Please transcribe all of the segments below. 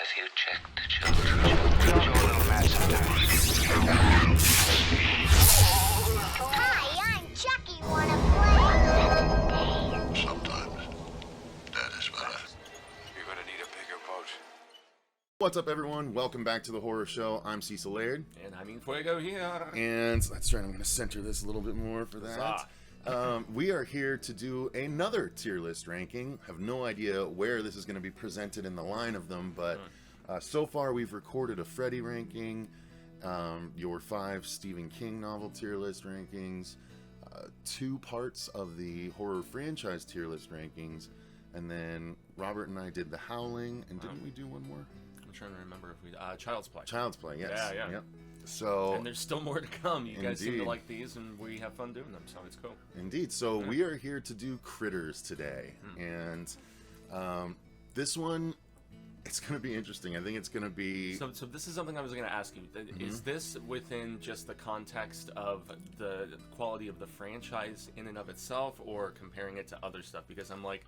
Have you checked the children? Your little mad sometimes. Hi, I'm Chucky. Wanna play? Sometimes that is better. You're gonna need a bigger boat. What's up, everyone? Welcome back to the horror show. I'm Cecil Laird. And I mean Fuego here. And let's try. I'm going to center this a little bit more for that. We are here to do another tier list ranking. Have no idea where this is going to be presented in the line of them, but so far we've recorded a Freddy ranking, your 5 Stephen King novel tier list rankings, 2 parts of the horror franchise tier list rankings, and then Robert and I did The Howling, and didn't we do one more? I'm trying to remember if we Child's Play. Child's Play, yes. Yeah. Yep. So, and there's still more to come. You guys seem to Indeed. like these, and we have fun doing them, so it's cool. Indeed. So we are here to do Critters today, and this one, it's going to be interesting. I think it's going to be. So this is something I was going to ask you. Is this within just the context of the quality of the franchise in and of itself, or comparing it to other stuff? Because I'm like,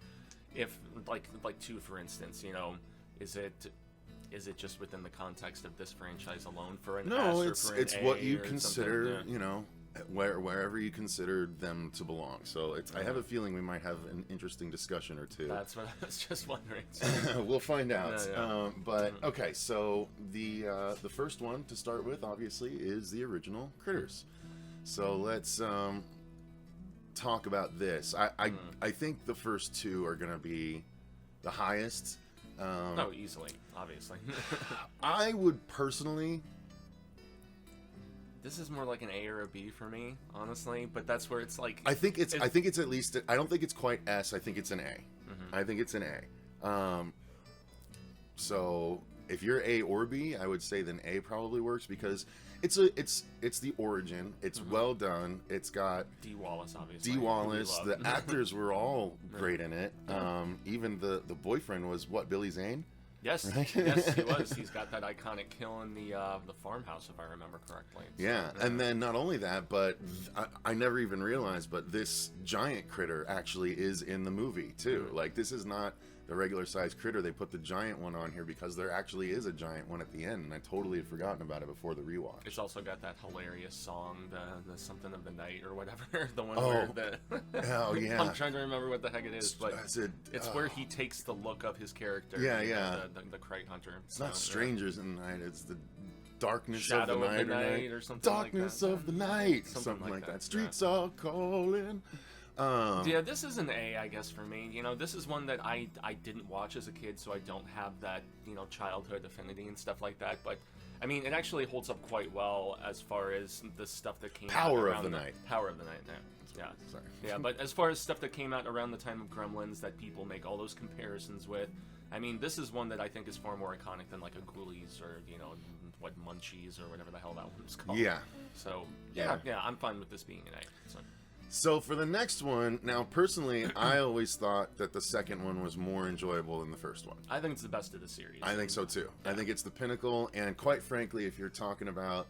if like 2, for instance, you know, is it just within the context of this franchise alone for an S No, or it's for an it's A what you or consider, something? Yeah. you know, wherever you consider them to belong. So it's. I have a feeling we might have an interesting discussion or two. That's what I was just wondering. We'll find out. Yeah. But okay, so the first one to start with, obviously, is the original Critters. So let's talk about this. I think the first 2 are going to be the highest. No, easily, obviously. I would personally. This is more like an A or a B for me, honestly. But that's where it's like. I think it's at least. I don't think it's quite S. I think it's an A. I think it's an A. So if you're A or B, I would say then A probably works because it's the origin. It's well done. It's got D. Wallace, obviously. D. Wallace. who we The love. actors were all great in it. Even the boyfriend was what, Billy Zane? Yes, yes, he was. He's got that iconic kill in the farmhouse, if I remember correctly. So, Yeah, and then not only that, but I never even realized, but this giant critter actually is in the movie too. Like, this is not the regular size critter. They put the giant one on here because there actually is a giant one at the end, and I totally had forgotten about it before the rewatch. It's also got that hilarious song, the something of the night or whatever. The one Oh. where the. Oh yeah. I'm trying to remember what the heck it is, but it's where oh. he takes the look of his character. Yeah, you know, yeah. The Crate Hunter. It's not So, Strangers in the Night. It's the Darkness Shadow of the Night, or something Darkness like that. of the Night. Something like that, yeah. Streets are calling. Yeah, this is an A, I guess, for me. You know, this is one that I didn't watch as a kid, so I don't have that, you know, childhood affinity and stuff like that. But, I mean, it actually holds up quite well as far as the stuff that came out Power of around the Night. Power of the Night, yeah. Sorry. Yeah, but as far as stuff that came out around the time of Gremlins that people make all those comparisons with, I mean, this is one that I think is far more iconic than, like, a Ghoulies or, you know, what, Munchies or whatever the hell that one was called. Yeah. So, Yeah. yeah, I'm fine with this being an A. So. So for the next one, now personally, I always thought that the second one was more enjoyable than the first one. I think it's the best of the series. I think so too. I think it's the pinnacle, and quite frankly, if you're talking about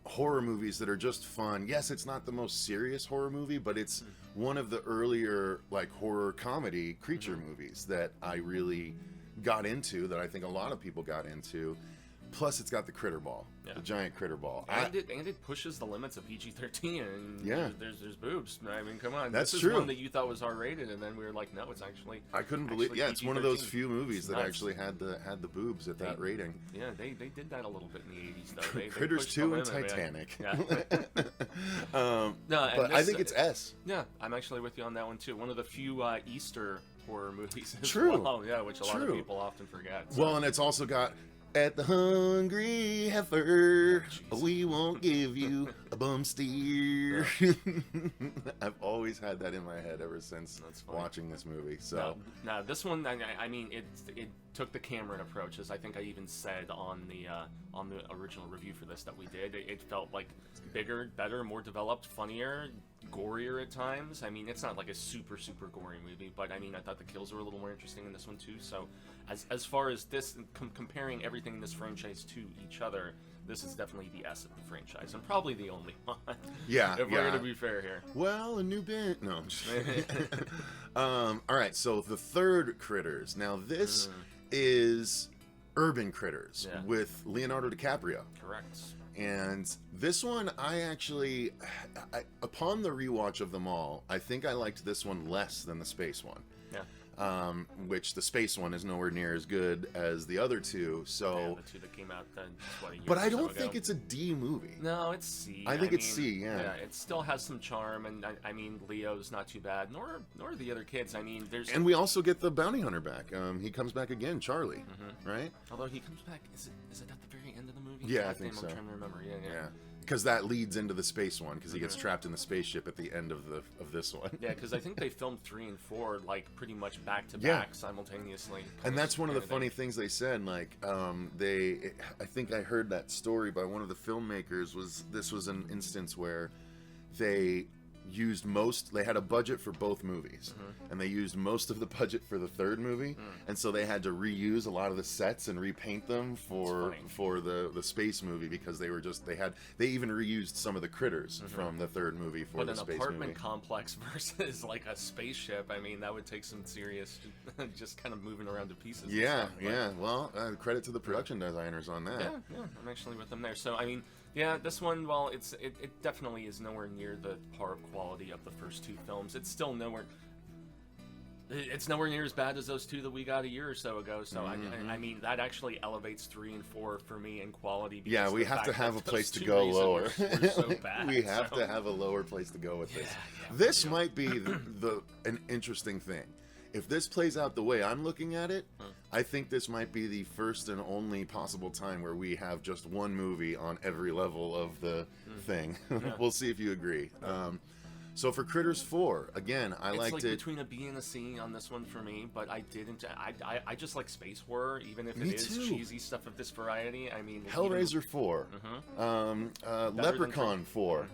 horror movies that are just fun, yes, it's not the most serious horror movie, but it's one of the earlier like horror comedy creature movies that I really got into, that I think a lot of people got into. Plus, it's got the critter ball, the giant critter ball. And it pushes the limits of PG-13, and Yeah. there's boobs. I mean, come on. That's this true. is one that you thought was R-rated, and then we were like, no, it's actually. I couldn't believe. actually Yeah, it's one of those PG-13. few movies that Nice. actually had the boobs at that rating. Yeah, they did that a little bit in the 80s, though. They Critters pushed the 2 and limit, man. Titanic. Yeah. No, and but I this- think it's S. Yeah, I'm actually with you on that one too. One of the few Easter horror movies. As True. Well, yeah, which a lot of True. people often forget. So. Well, and it's also got at the hungry heifer, we won't give you a bum steer. I've always had that in my head ever since That's funny. watching this movie. So No, this one, I mean, it took the Cameron approach, as I think I even said on the original review for this that we did. It felt like bigger, better, more developed, funnier, gorier at times. I mean, it's not like a super gory movie, but I mean, I thought the kills were a little more interesting in this one too. So, as far as this, comparing everything in this franchise to each other, this is definitely the S of the franchise, and probably the only one. Yeah, if we're yeah. gonna be fair here. Well, a new bit. No. I'm just all right. So the third Critters. Now this is urban critters Yeah. with Leonardo DiCaprio. Correct. And this one, upon the rewatch of them all, I think I liked this one less than the space one. Yeah. Which the space one is nowhere near as good as the other two. So, Yeah, the two that came out then, what, a year but or I so don't ago. think it's a D movie. No, it's C. I think it's C, yeah. Yeah, it still has some charm, and I mean, Leo's not too bad, nor the other kids. I mean, there's... And we also get the bounty hunter back. He comes back again, Charlie, right? Although he comes back, is it at the very end of the movie? Yeah, I God think damn, so. I'm trying to remember. Yeah. Because that leads into the space one, because he gets trapped in the spaceship at the end of this one. Yeah, because I think they filmed 3 and 4 like pretty much back to Yeah. back simultaneously. And that's one of the Kinda funny thing. things they said. Like, I think I heard that story by one of the filmmakers. This was an instance where they had a budget for both movies, and they used most of the budget for the third movie, and so they had to reuse a lot of the sets and repaint them for the space movie, because they even reused some of the critters from the third movie for But the an space apartment movie. complex versus like a spaceship, I mean, that would take some serious, just kind of moving around to pieces. and Yeah, stuff, but- yeah. Well, credit to the production designers on that. Yeah, I'm actually with them there. So, I mean, yeah, this one, well, it definitely is nowhere near the par of quality of the first 2 films. It's still nowhere... It's nowhere near as bad as those 2 that we got a year or so ago. So, I mean, that actually elevates 3 and 4 for me in quality. Because Yeah, of we the have to fact have that a place those to 2 go reasons lower. were so bad, We have so- to have a lower place to go with this. Yeah, This might be an interesting thing. If this plays out the way I'm looking at it, I think this might be the first and only possible time where we have just one movie on every level of the thing. We'll see if you agree. So for Critters 4, again, I It's liked like it. between a B and a C on this one for me, but I didn't. I just like space horror, even if Me it is too. cheesy stuff of this variety. I mean, Hellraiser 4, Leprechaun 4,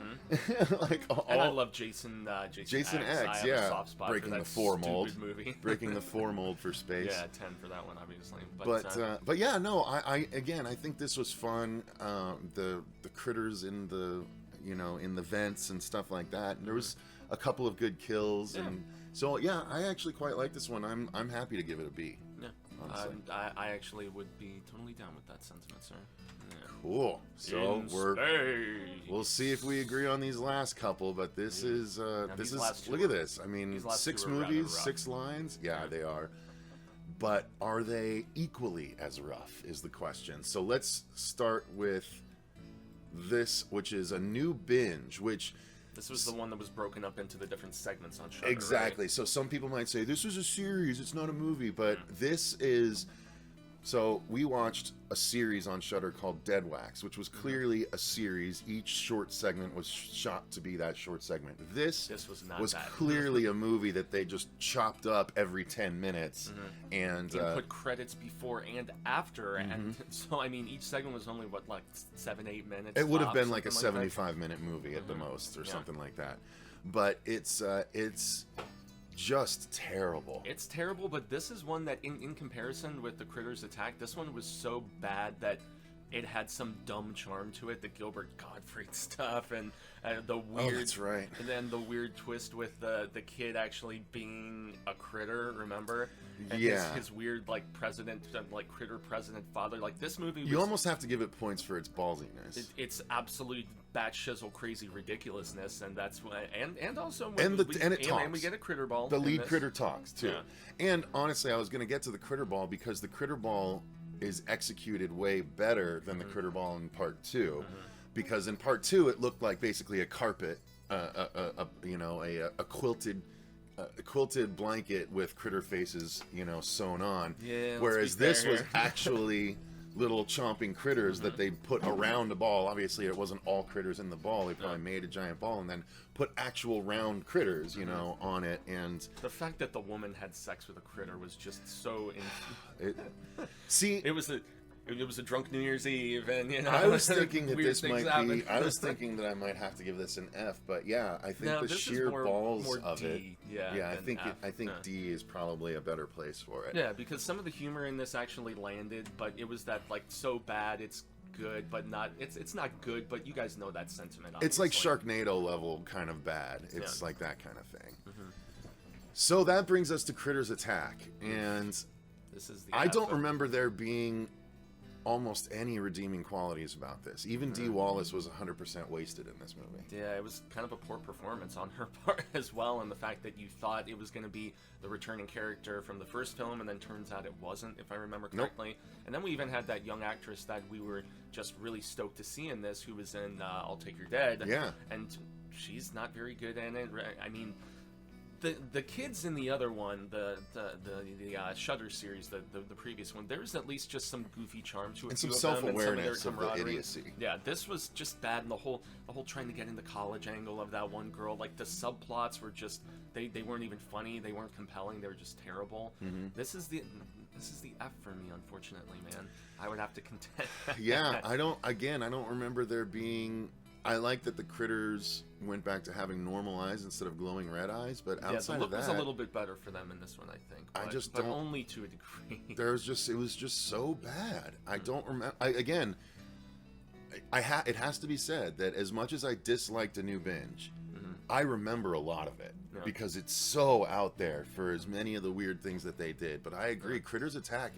like all, and I love Jason Jason X. I X, have a yeah, soft spot breaking for the that 4 mold, stupid movie. breaking the 4 mold for space. Yeah, 10 for that one, obviously. But yeah, no, I think this was fun. The critters in the vents and stuff like that. And there was a couple of good kills, and so yeah, I actually quite like this one. I'm happy to give it a B. Yeah, honestly. I actually would be totally down with that sentiment, sir. Yeah. Cool. So In we'll space. see if we agree on these last couple. But this is these last 2 look at this. I mean, these last 6 2 are rather movies, rough. 6 lines. Yeah, they are. But are they equally as rough? Is the question. So let's start with this, which is a new binge, which. This was the one that was broken up into the different segments on Shudder. Exactly. Right? So some people might say this is a series, it's not a movie, but this is. So we watched a series on Shudder called Dead Wax, which was clearly a series. Each short segment was shot to be that short segment. This was not was that. clearly a movie that they just chopped up every 10 minutes, and And put credits before and after, and so I mean, each segment was only like 7-8 minutes. it would have tops, been like a something that. 75-minute movie at the most, or something like that. But it's just terrible. It's terrible, but this is one that, in comparison with the Critters Attack, this one was so bad that it had some dumb charm to it, the Gilbert Gottfried stuff, and the weird. Oh, that's right. And then the weird twist with the kid actually being a critter. Remember? And Yeah. His weird president, critter president father. Like this movie. You almost have to give it points for its ballsiness. It's absolute batshit crazy ridiculousness, and that's why, and also And it talks. and we get a critter ball. The in lead this. critter talks too. Yeah. And honestly, I was going to get to the critter ball because the critter ball is executed way better than the critter ball in part 2. Because in part 2 it looked like basically a carpet, a quilted blanket with critter faces, sewn on. Yeah, let's Whereas be this fair was here. actually little chomping critters that they put around a ball. Obviously, it wasn't all critters in the ball. They probably made a giant ball and then put actual round critters, on it. And The fact that the woman had sex with a critter was just so. see, It was a drunk New Year's Eve, and I was thinking that weird this things might happened. be. I was thinking that I might have to give this an F, but yeah, I think No, the this is sheer more balls of D, it. yeah, I than think F, I think yeah. D is probably a better place for it. Yeah, because some of the humor in this actually landed, but it was that so bad it's good, but not. It's not good, but you guys know that sentiment. It's like obviously. Sharknado level kind of bad. It's Yeah. like that kind of thing. So that brings us to Critters Attack, and This is the I F don't of- remember there being almost any redeeming qualities about this. Even Dee Wallace was 100% wasted in this movie. Yeah, it was kind of a poor performance on her part as well, and the fact that you thought it was going to be the returning character from the first film, and then turns out it wasn't, if I remember correctly. And then we even had that young actress that we were just really stoked to see in this, who was in I'll Take Your Dead. Yeah. And she's not very good in it. I mean, the kids in the other one, the Shudder series, the previous one, there's at least just some goofy charm to it, and some self-awareness of the idiocy. Yeah, this was just bad, and the whole trying to get into college angle of that one girl, like the subplots were just they weren't even funny, they weren't compelling, they were just terrible. This is the F for me, unfortunately, man. I would have to contend. Yeah, I don't remember there being. I like that the critters went back to having normal eyes instead of glowing red eyes, but outside the look of that, was a little bit better for them in this one, I think. But, but only to a degree. It was just so bad. I don't remember. It has to be said that as much as I disliked a new Binge, I remember a lot of it because it's so out there for as many of the weird things that they did. But I agree, Critters Attack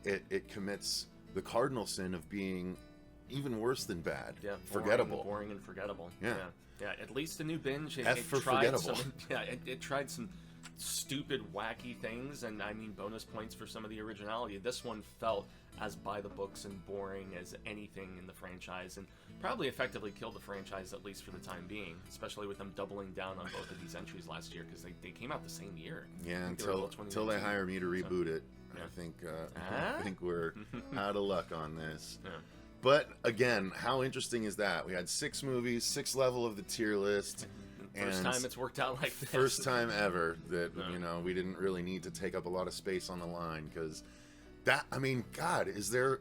it commits the cardinal sin of being even worse than bad. Yeah, forgettable. Boring and forgettable. Yeah. At least a new Binge. F for forgettable. It tried some stupid, wacky things, and I mean bonus points for some of the originality. This one felt as by the books and boring as anything in the franchise, and probably effectively killed the franchise, at least for the time being, especially with them doubling down on both of these entries last year, because they came out the same year. Yeah, until they hire me to reboot it. Yeah. I think we're out of luck on this. Yeah. But again, how interesting is that? We had 6 movies, 6 level of the tier list. First time it's worked out like this. First time ever that we didn't really need to take up a lot of space on the line, because that, I mean, God, is there?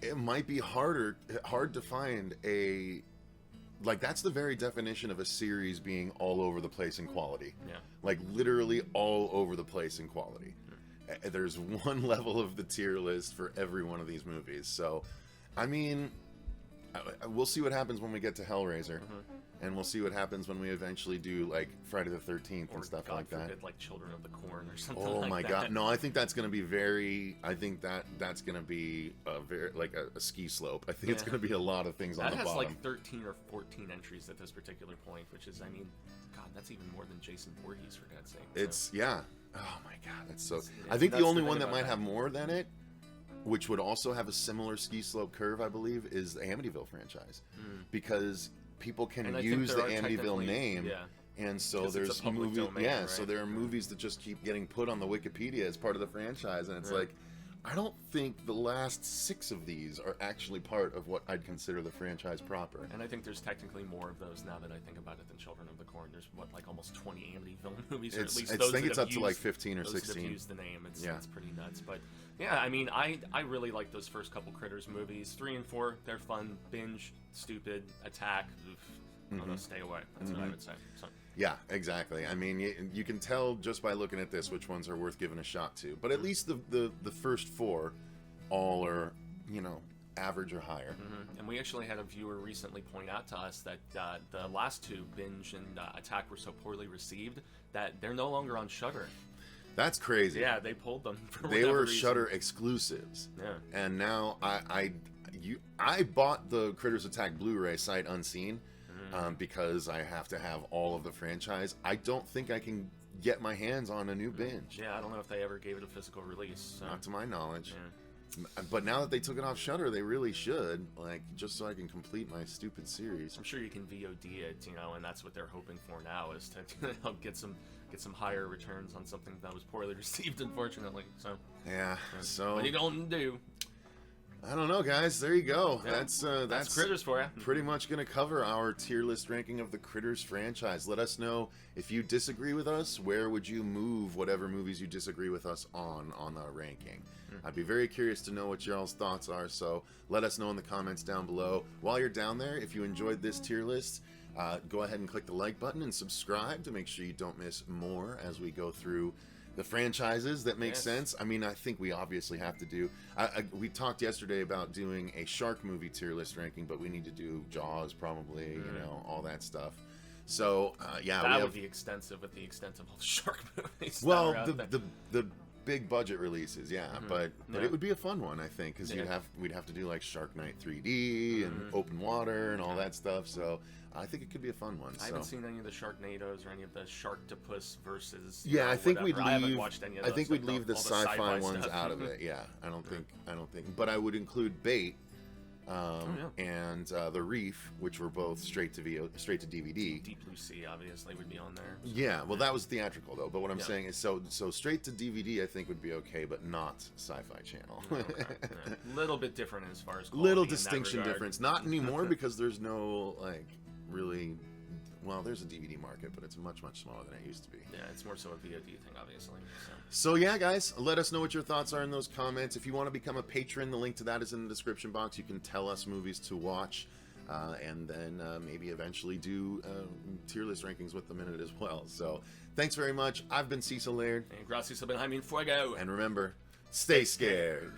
It might be hard to find that's the very definition of a series being all over the place in quality. Yeah. Like literally all over the place in quality. There's one level of the tier list for every one of these movies. So, I mean, we'll see what happens when we get to Hellraiser. And we'll see what happens when we eventually do, like, Friday the 13th and stuff like that. Forbid, like Children of the Corn or something like that. Oh, my God. No, I think that's going to be that's going to be a ski slope. I think it's going to be a lot of things on the bottom. That has, like, 13 or 14 entries at this particular point, which is, I mean, God, that's even more than Jason Voorhees, for God's sake. Yeah. Oh, my God. That's so... I think the only one that might have more than it, which would also have a similar ski slope curve, I believe, is the Amityville franchise. Because people can use the Amityville name, and so there's movies. Right? So there are movies that just keep getting put on the Wikipedia as part of the franchise, and it's like, I don't think the last 6 of these are actually part of what I'd consider the franchise proper. And I think there's technically more of those now that I think about it than Children of the Corn. There's like almost 20 Amityville movies, or at least those that have used, to like 15 or 16. Those that have used the name. It's pretty nuts, but. Yeah, I mean, I really like those first couple Critters movies. 3 and 4, they're fun. Binge, stupid. Attack, stay away. That's what I would say. So. Yeah, exactly. I mean, you can tell just by looking at this which ones are worth giving a shot to. But at least the first 4 all are, average or higher. And we actually had a viewer recently point out to us that the last 2, Binge and Attack, were so poorly received that they're no longer on Shudder. That's crazy. Yeah, they pulled them. They were Shudder exclusives. Yeah. And now I bought the Critters Attack Blu-ray sight unseen because I have to have all of the franchise. I don't think I can get my hands on a new Binge. Yeah, I don't know if they ever gave it a physical release. So. Not to my knowledge. Yeah. But now that they took it off Shudder, they really should, just so I can complete my stupid series. I'm sure you can VOD it, and that's what they're hoping for now, is to get some higher returns on something that was poorly received, unfortunately. So yeah. So what are you gonna do? I don't know, guys. There you go. Yeah. That's Critters for you. Pretty much going to cover our tier list ranking of the Critters franchise. Let us know if you disagree with us. Where would you move whatever movies you disagree with us on our ranking? I'd be very curious to know what y'all's thoughts are. So let us know in the comments down below. While you're down there, if you enjoyed this tier list, go ahead and click the like button and subscribe to make sure you don't miss more as we go through the franchises that make sense. I mean, I think we obviously have to do... we talked yesterday about doing a shark movie tier list ranking, but we need to do Jaws probably, all that stuff. So, that would be extensive with the extent of all the shark movies. Well, big budget releases, yeah, but Yeah. it would be a fun one, I think, because Yeah. we'd have to do like Shark Night 3D and open water and all that stuff. So I think it could be a fun one. I haven't seen any of the Sharknadoes or any of the Sharktopus versus. Yeah, I think we'd whatever. I haven't leave. watched any of I those, think like we'd leave the all sci-fi ones stuff. out of it. Yeah, I don't think. But I would include Bait, and the Reef, which were both straight to DVD. Deep Blue Sea obviously would be on there. Yeah, well, that was theatrical though. But what I'm Yeah. saying is, so straight to DVD, I think would be okay, but not Sci-Fi Channel. Okay. Yeah. Little bit different as far as quality Little in that distinction regard. difference. Not anymore because there's no like really. Well, there's a DVD market, but it's much smaller than it used to be. Yeah, it's more so a VOD thing, obviously. So yeah, guys, let us know what your thoughts are in those comments. If you want to become a patron, the link to that is in the description box. You can tell us movies to watch, and then maybe eventually do tier list rankings with them in it as well. So thanks very much. I've been Cecil Laird. And gracias a Jaime Fuego. And remember, stay scared.